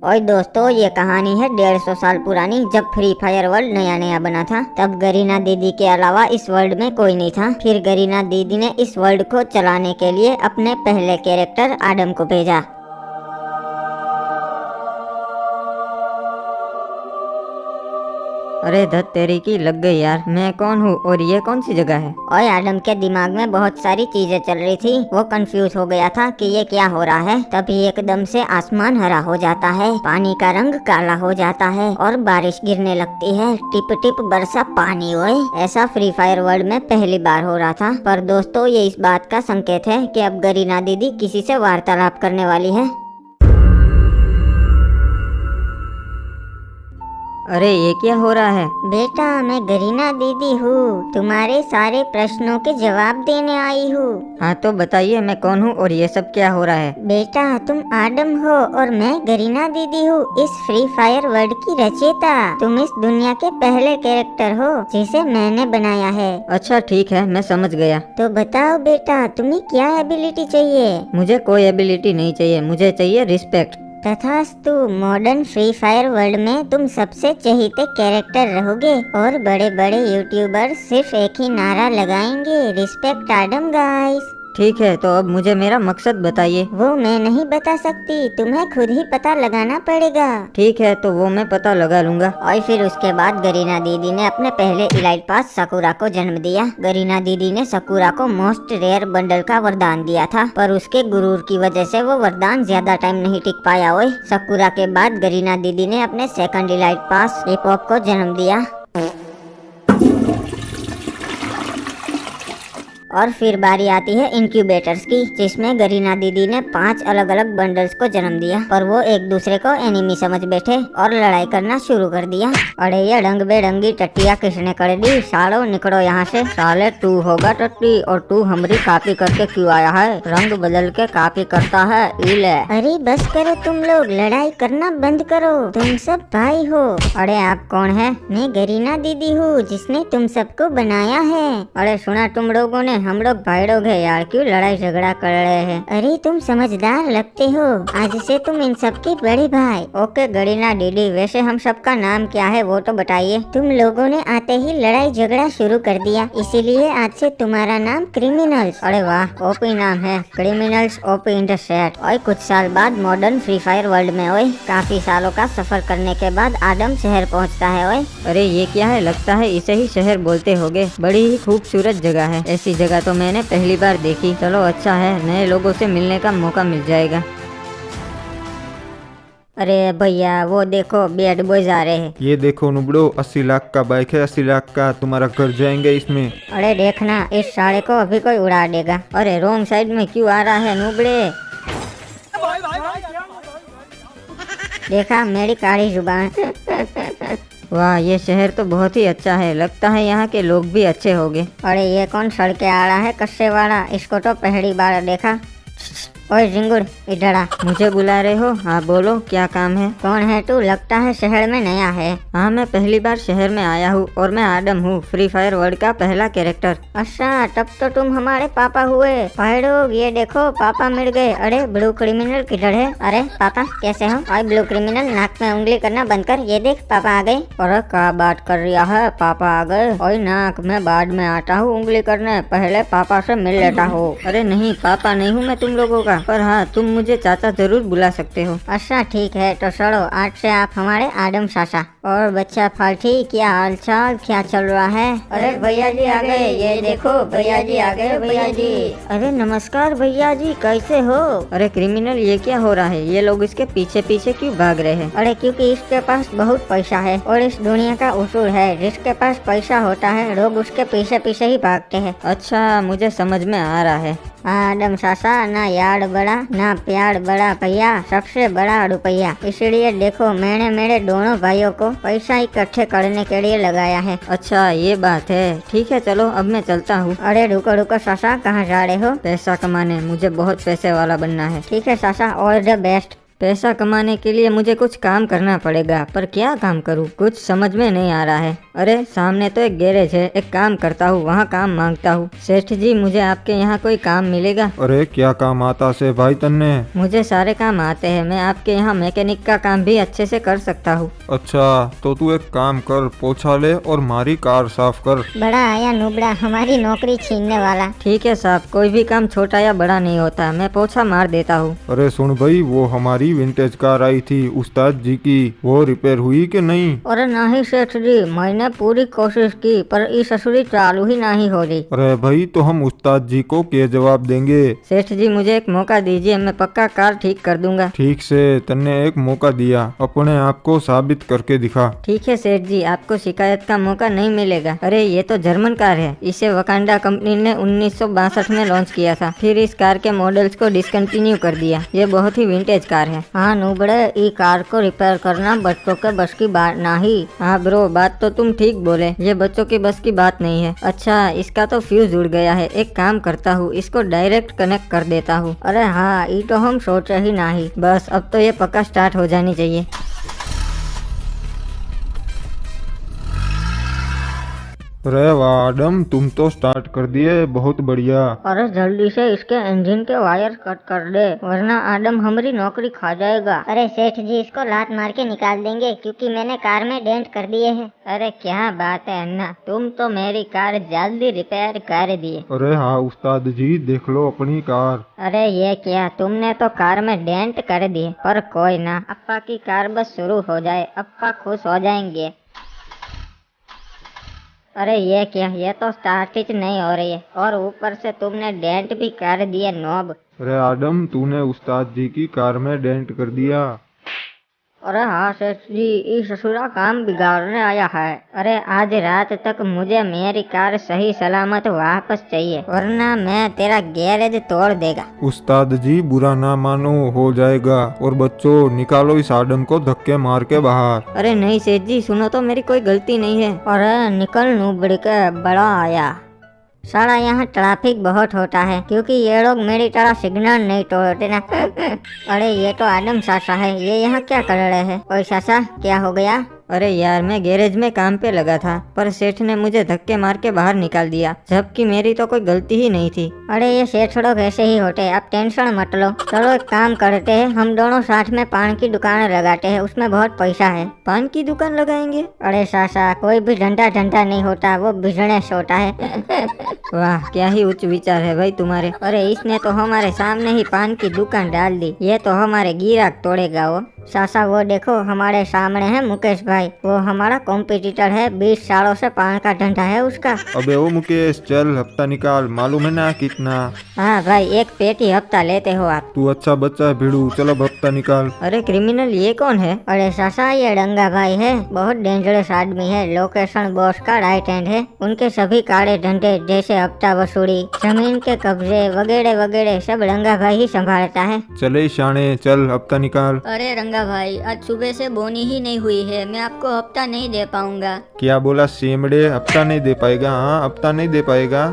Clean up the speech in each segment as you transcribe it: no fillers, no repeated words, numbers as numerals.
और दोस्तों ये कहानी है 150 साल पुरानी। जब फ्री फायर वर्ल्ड नया नया बना था तब गरीना दीदी के अलावा इस वर्ल्ड में कोई नहीं था। फिर गरीना दीदी ने इस वर्ल्ड को चलाने के लिए अपने पहले कैरेक्टर आडम को भेजा। अरे धत तेरी की लग गई यार, मैं कौन हूँ और ये कौन सी जगह है। और आडम के दिमाग में बहुत सारी चीजें चल रही थी। वो कंफ्यूज हो गया था कि ये क्या हो रहा है। तभी एकदम से आसमान हरा हो जाता है, पानी का रंग काला हो जाता है और बारिश गिरने लगती है। टिप टिप बरसा पानी ओए। ऐसा फ्री फायर वर्ल्ड में पहली बार हो रहा था। पर दोस्तों ये इस बात का संकेत है कि अब गरीना दीदी किसी से वार्तालाप करने वाली है। अरे ये क्या हो रहा है। बेटा मैं गरीना दीदी हूँ, तुम्हारे सारे प्रश्नों के जवाब देने आई हूँ। हाँ तो बताइए मैं कौन हूँ और ये सब क्या हो रहा है। बेटा तुम आडम हो और मैं गरीना दीदी हूँ, इस फ्री फायर वर्ल्ड की रचयिता। तुम इस दुनिया के पहले कैरेक्टर हो जिसे मैंने बनाया है। अच्छा ठीक है, मैं समझ गया। तो बताओ बेटा तुम्हें क्या एबिलिटी चाहिए। मुझे कोई एबिलिटी नहीं चाहिए, मुझे चाहिए रिस्पेक्ट। तथास्तु, मॉडर्न फ्री फायर वर्ल्ड में तुम सबसे चहीते कैरेक्टर रहोगे और बड़े बड़े यूट्यूबर सिर्फ एक ही नारा लगाएंगे, रिस्पेक्ट आडम गाइस। ठीक है तो अब मुझे मेरा मकसद बताइए। वो मैं नहीं बता सकती, तुम्हें खुद ही पता लगाना पड़ेगा। ठीक है तो वो मैं पता लगा लूंगा। और फिर उसके बाद गरीना दीदी ने अपने पहले इलाइट पास सकुरा को जन्म दिया। गरीना दीदी ने सकुरा को मोस्ट रेयर बंडल का वरदान दिया था, पर उसके गुरूर की वजह से वो वरदान ज्यादा टाइम नहीं टिक पाया। ओए सकुरा के बाद गरीना दीदी ने अपने सेकंड इलाइट पास हिप-हॉप को जन्म दिया। और फिर बारी आती है इंक्यूबेटर्स की, जिसमें गरीना दीदी ने 5 अलग अलग बंडल्स को जन्म दिया। पर वो एक दूसरे को एनिमी समझ बैठे और लड़ाई करना शुरू कर दिया। अरे ये रंग बेरंगी टट्टिया किसने कर दी। सालो निकलो यहाँ से। साले तू होगा टट्टी और तू हमारी कॉपी करके क्यों आया है। रंग बदल के कॉपी करता है इले। अरे बस करो तुम लोग, लड़ाई करना बंद करो, तुम सब भाई हो। अरे आप कौन है। मैं गरीना दीदी हूँ जिसने तुम सबको बनाया है। अरे सुना तुम लोगों ने, हम लोग भाई लोग हैं यार, क्यों लड़ाई झगड़ा कर रहे हैं। अरे तुम समझदार लगते हो, आज से तुम इन सबके बड़े भाई। ओके गरीना दीदी, वैसे हम सबका नाम क्या है वो तो बताइए। तुम लोगों ने आते ही लड़ाई झगड़ा शुरू कर दिया, इसीलिए आज से तुम्हारा नाम क्रिमिनल्स। अरे वाह ओपी नाम है, criminals OP in the set. और कुछ साल बाद मॉडर्न फ्री फायर वर्ल्ड में ओए काफी सालों का सफर करने के बाद आडम शहर पहुँचता है। ओए अरे ये क्या है, लगता है इसे ही शहर बोलते होगे। बड़ी ही खूबसूरत जगह है, ऐसी जगह तो मैंने पहली बार देखी। चलो अच्छा है, नए लोगों से मिलने का मौका मिल जाएगा। अरे भैया वो देखो बैड बॉयज आ रहे हैं। ये देखो नुबड़ो, 80 लाख का बाइक है, 80 लाख का। तुम्हारा घर जाएंगे इसमें। अरे देखना इस साले को अभी कोई उड़ा देगा। अरे रॉन्ग साइड में क्यों आ रहा है नुबड़े। देखा मेरी काली जुबान। वाह ये शहर तो बहुत ही अच्छा है, लगता है यहाँ के लोग भी अच्छे होंगे। अरे ये कौन सड़के आ रहा है कस्से वाला, इसको तो पहली बार देखा। ओए जिंगुर इधर आ। मुझे बुला रहे हो। हाँ बोलो क्या काम है। कौन है तू, लगता है शहर में नया है। हाँ मैं पहली बार शहर में आया हूँ और मैं आडम हूँ, फ्री फायर वर्ल्ड का पहला कैरेक्टर। अच्छा तब तो तुम हमारे पापा हुए। भाईडोग ये देखो पापा मिल गए। अरे ब्लू क्रिमिनल किधर है। अरे पापा कैसे हो। और ब्लू क्रिमिनल नाक में उंगली करना बंद कर, ये देख पापा आ गए। अरे क्या बात कर रहा है, पापा आ गए। और नाक में बाद में आता हूँ उंगली करने, पहले पापा से मिल लेता हूँ। अरे नहीं पापा नहीं हूँ मैं तुम लोगों का, पर हाँ तुम मुझे चाचा जरूर बुला सकते हो। अच्छा ठीक है तो चलो आज से आप हमारे आडम चाचा। और बच्चा फाल्टी क्या हाल चाल, क्या चल रहा है। अरे भैया जी आ गए, ये देखो भैया जी आ गए भैया जी। अरे नमस्कार भैया जी, कैसे हो। अरे क्रिमिनल ये क्या हो रहा है, ये लोग इसके पीछे पीछे क्यों भाग रहे हैं। अरे क्योंकि इसके पास बहुत पैसा है और इस दुनिया का उसूल है, जिसके पास पैसा होता है लोग उसके पीछे पीछे ही भागते हैं। अच्छा मुझे समझ में आ रहा है। आडम चाचा ना यार्ड बड़ा ना प्यार बड़ा भैया, सबसे बड़ा रुपया। इसलिए देखो मैंने मेरे दोनों भाइयों को पैसा इकट्ठे करने के लिए लगाया है। अच्छा ये बात है, ठीक है चलो अब मैं चलता हूँ। अरे रुको रुको चाचा, कहाँ जा रहे हो। पैसा कमाने, मुझे बहुत पैसे वाला बनना है। ठीक है चाचा, ऑल द बेस्ट। पैसा कमाने के लिए मुझे कुछ काम करना पड़ेगा, पर क्या काम करूँ कुछ समझ में नहीं आ रहा है। अरे सामने तो एक गैरेज है, एक काम करता हूँ, वहाँ काम मांगता हूँ। सेठ जी मुझे आपके यहाँ कोई काम मिलेगा? अरे क्या काम आता से भाई तन्ने? मुझे सारे काम आते हैं, मैं आपके यहाँ मैकेनिक का काम भी अच्छे से कर सकता हूँ। अच्छा तो तू एक काम कर, पोछा ले और हमारी कार साफ कर। बड़ा आया नुबड़ा, हमारी नौकरी छीनने वाला। ठीक है साहब, कोई भी काम छोटा या बड़ा नहीं होता, मैं पोछा मार देता हूँ। अरे सुन भाई, वो हमारी विंटेज कार आई थी उस्ताद जी की, वो रिपेयर हुई कि नहीं? अरे नहीं सेठ जी, मैंने पूरी कोशिश की पर ये ससुरी चालू ही नहीं हो रही। अरे भाई तो हम उस्ताद जी को क्या जवाब देंगे? सेठ जी मुझे एक मौका दीजिए, मैं पक्का कार ठीक कर दूंगा। ठीक से, तन्ने एक मौका दिया, अपने आप को साबित करके दिखा। ठीक है सेठ जी, आपको शिकायत का मौका नहीं मिलेगा। अरे ये तो जर्मन कार है, इसे वकांडा कंपनी ने 1962 में लॉन्च किया था, फिर इस कार के मॉडल्स को डिसकंटिन्यू कर दिया। ये बहुत ही विंटेज कार है। हाँ नुबड़े, ई कार को रिपेयर करना बच्चों के बस की बात नहीं। हाँ ब्रो, बात तो तुम ठीक बोले, ये बच्चों की बस की बात नहीं है। अच्छा इसका तो फ्यूज उड़ गया है, एक काम करता हूँ, इसको डायरेक्ट कनेक्ट कर देता हूँ। अरे हाँ, ये तो हम सोचे ही नहीं। बस अब तो ये पक्का स्टार्ट हो जानी चाहिए। अरे वाह आदम, तुम तो स्टार्ट कर दिए, बहुत बढ़िया। अरे जल्दी से इसके इंजन के वायर कट कर दे, वरना आदम हमारी नौकरी खा जाएगा। अरे सेठ जी इसको लात मार के निकाल देंगे, क्योंकि मैंने कार में डेंट कर दिए हैं। अरे क्या बात है अन्ना, तुम तो मेरी कार जल्दी रिपेयर कर दिए। अरे हाँ उस्ताद जी, देख लो अपनी कार। अरे ये क्या, तुमने तो कार में डेंट कर दिए, पर कोई ना, अप्पा की कार बस शुरू हो जाए, अप्पा खुश हो जाएंगे। अरे ये क्या, ये तो स्टार्ट ही नहीं हो रही है, और ऊपर से तुमने डेंट भी कर दिए नॉब। अरे आदम, तूने उस्ताद जी की कार में डेंट कर दिया। अरे हाँ सेठ जी, इस ससुरा काम बिगाड़ने आया है। अरे आज रात तक मुझे मेरी कार सही सलामत वापस चाहिए, वरना मैं तेरा गैरेज तोड़ देगा। उस्ताद जी बुरा ना मानो, हो जाएगा। और बच्चों निकालो इस आदम को धक्के मार के बाहर। अरे नहीं सेठ जी, सुनो तो, मेरी कोई गलती नहीं है। अरे निकल नुबड़ी के बड़ा आया। साला यहाँ ट्रैफिक बहुत होता है, क्योंकि ये लोग मेरी तरह सिग्नल नहीं तोड़ते ना। अरे ये तो आदम सासा है, ये यहाँ क्या कर रहे हैं? ओए सासा, क्या हो गया? अरे यार, मैं गैरेज में काम पे लगा था, पर सेठ ने मुझे धक्के मार के बाहर निकाल दिया, जबकि मेरी तो कोई गलती ही नहीं थी। अरे ये सेठ लोग ऐसे ही होते हैं, आप टेंशन मत लो। चलो एक काम करते हैं, हम दोनों साथ में पान की दुकान लगाते हैं, उसमें बहुत पैसा है। पान की दुकान लगाएंगे? अरे सासा, कोई भी धंधा धंधा नहीं होता, वो बिजनेस होता है। वाह, क्या ही उच्च विचार है भाई तुम्हारे। अरे इसने तो हमारे सामने ही पान की दुकान डाल दी, ये तो हमारे गिराक तोड़ेगा वो। सासा वो देखो, हमारे सामने है मुकेश भाई, वो हमारा कॉम्पिटिटर है, 20 सालों से पान का धंधा है उसका। अबे ओ मुकेश, चल हफ्ता निकाल, मालूम है ना कितना? हाँ भाई, एक पेटी हफ्ता लेते हो आप। तू अच्छा बच्चा है भिड़ू, चलो अब हफ्ता निकाल। अरे क्रिमिनल, ये कौन है? अरे सासा, ये रंगा भाई है, बहुत डेंजरस आदमी है, लोकेशन बॉस का राइट हैंड है। उनके सभी काले धंधे जैसे हफ्ता वसूली, जमीन के कब्जे वगैरह वगैरह सब रंगा भाई ही संभालता है। चले शाने, चल हफ्ता निकाल। अरे रंगा भाई, आज सुबह से बोनी ही नहीं हुई है, मैं आपको हफ्ता नहीं दे पाऊंगा। क्या बोला सेमड़े, हफ्ता नहीं दे पाएगा? हाँ हफ्ता नहीं दे पाएगा,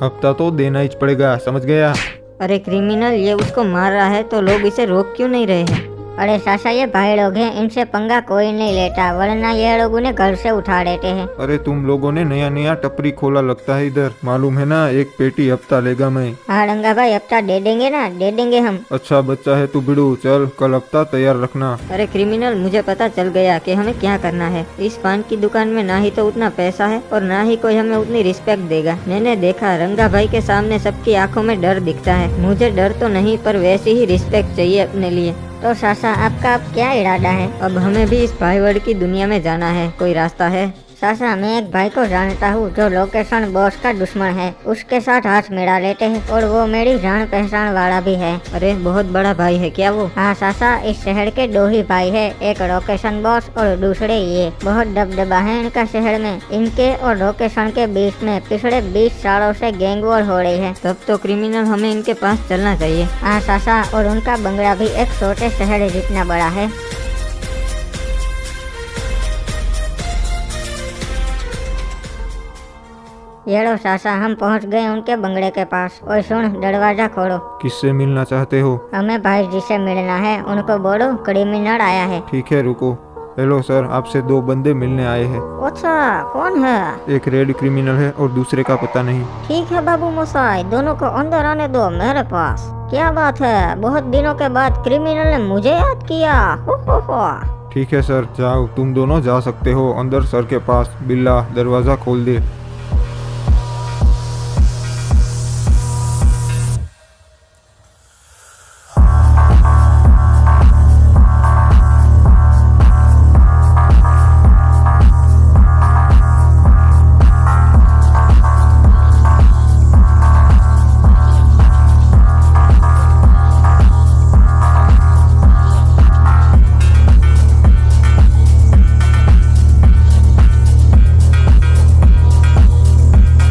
हफ्ता तो देना ही पड़ेगा, समझ गया? अरे क्रिमिनल, ये उसको मार रहा है तो लोग इसे रोक क्यों नहीं रहे हैं? अरे सासा, ये भाई लोग हैं, इनसे पंगा कोई नहीं लेता, वरना ये लोग उन्हें घर से उठा देते हैं। अरे तुम लोगों ने नया नया टपरी खोला लगता है इधर, मालूम है ना, एक पेटी हफ्ता लेगा मैं। हाँ रंगा भाई, हफ्ता दे देंगे ना, दे देंगे हम। अच्छा बच्चा है तू बिड़ू, चल कल हफ्ता तैयार रखना। अरे क्रिमिनल, मुझे पता चल गया कि हमें क्या करना है। इस पान की दुकान में ना ही तो उतना पैसा है और ना ही कोई हमें उतनी रिस्पेक्ट देगा। मैंने देखा, रंगा भाई के सामने सबकी आंखों में डर दिखता है, मुझे डर तो नहीं पर वैसी ही रिस्पेक्ट चाहिए अपने लिए। तो सासा, आपका अब क्या इरादा है? अब हमें भी इस भाईवर्ड की दुनिया में जाना है, कोई रास्ता है? सासा, मैं एक भाई को जानता हूँ जो लोकेशन बॉस का दुश्मन है, उसके साथ हाथ मिला लेते हैं, और वो मेरी जान पहचान वाला भी है। अरे बहुत बड़ा भाई है क्या वो? हाँ सासा, इस शहर के 2 ही भाई है, एक लोकेशन बॉस और दूसरे ये। बहुत दबदबा है इनका शहर में, इनके और लोकेशन के बीच में पिछले 20 सालों से गैंग वॉर हो रही है। तब तो क्रिमिनल, हमें इनके पास चलना चाहिए। हाँ सासा, और उनका बंगला भी एक छोटे शहर जितना बड़ा है। ये लो चाचा, हम पहुंच गए उनके बंगले के पास। ओए सुन, दरवाजा खोलो। किससे मिलना चाहते हो? हमें भाई जी से मिलना है, उनको बोलो क्रिमिनल आया है। ठीक है रुको। हेलो सर, आपसे 2 बंदे मिलने आए हैं। अच्छा, कौन है? एक रेड क्रिमिनल है और दूसरे का पता नहीं। ठीक है बाबू मोसाई, दोनों को अंदर आने दो मेरे पास। क्या बात है, बहुत दिनों के बाद क्रिमिनल ने मुझे याद किया। हो। ठीक है सर, जाओ, तुम दोनों जा सकते हो अंदर। सर के पास बिल्ला दरवाजा खोल दे।